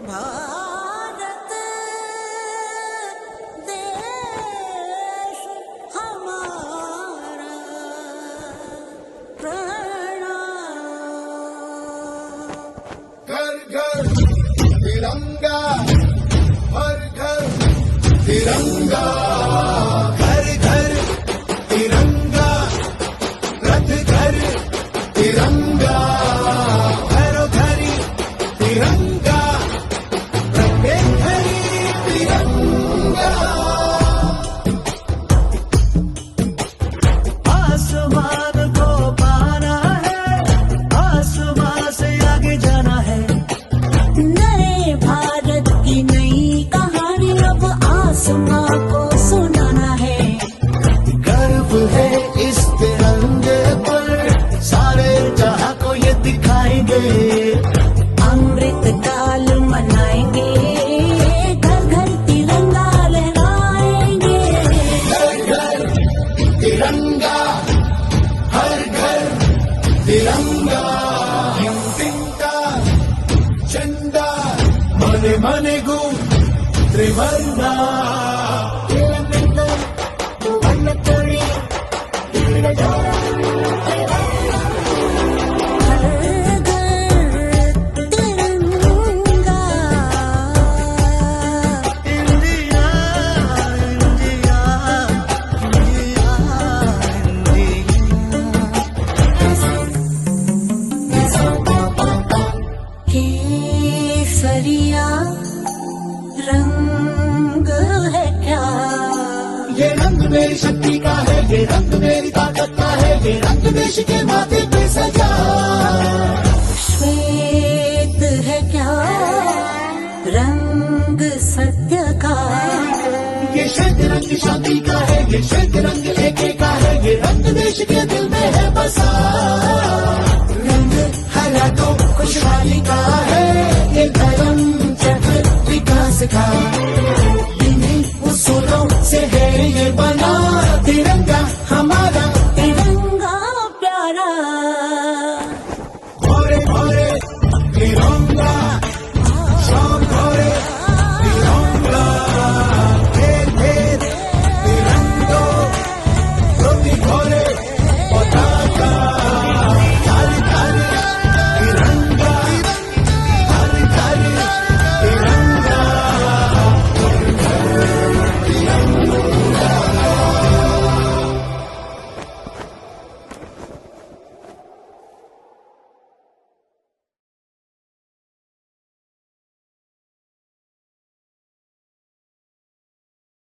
भारत देश हमारा प्रणाम। घर घर तिरंगा, हर घर तिरंगा, घर घर तिरंगा, रथ घर तिरंगा, घरों घरी तिरंगा, प्रत्येक घरी तिरंगा। आसमान को पाना है, आसमान से आगे जाना है। नए भारत की नई कहानी अब आसमां को सुनाना है। गर्व है इस तिरंगे पर, सारे जहां को ये दिखाएंगे। अमृत काल मनाएंगे, घर घर तिरंगा लहराएंगे। घर घर तिरंगा, हर घर तिरंगा, हिंदुता झंडा, मने मने गु त्रिवर्णा। हर घर तिरंगा, इंडिया इंडिया केसरिया रंग है क्या? ये रंग मेरी शक्ति का है, ये रंग मेरी ताकत का है, ये रंग देश के माथे पे सजा। श्वेत है क्या? रंग सत्य का। ये श्वेत रंग शांति का है, ये श्वेत रंग एके का है, ये रंग देश के दिल में है बसा। रंग हरा तो खुशहाली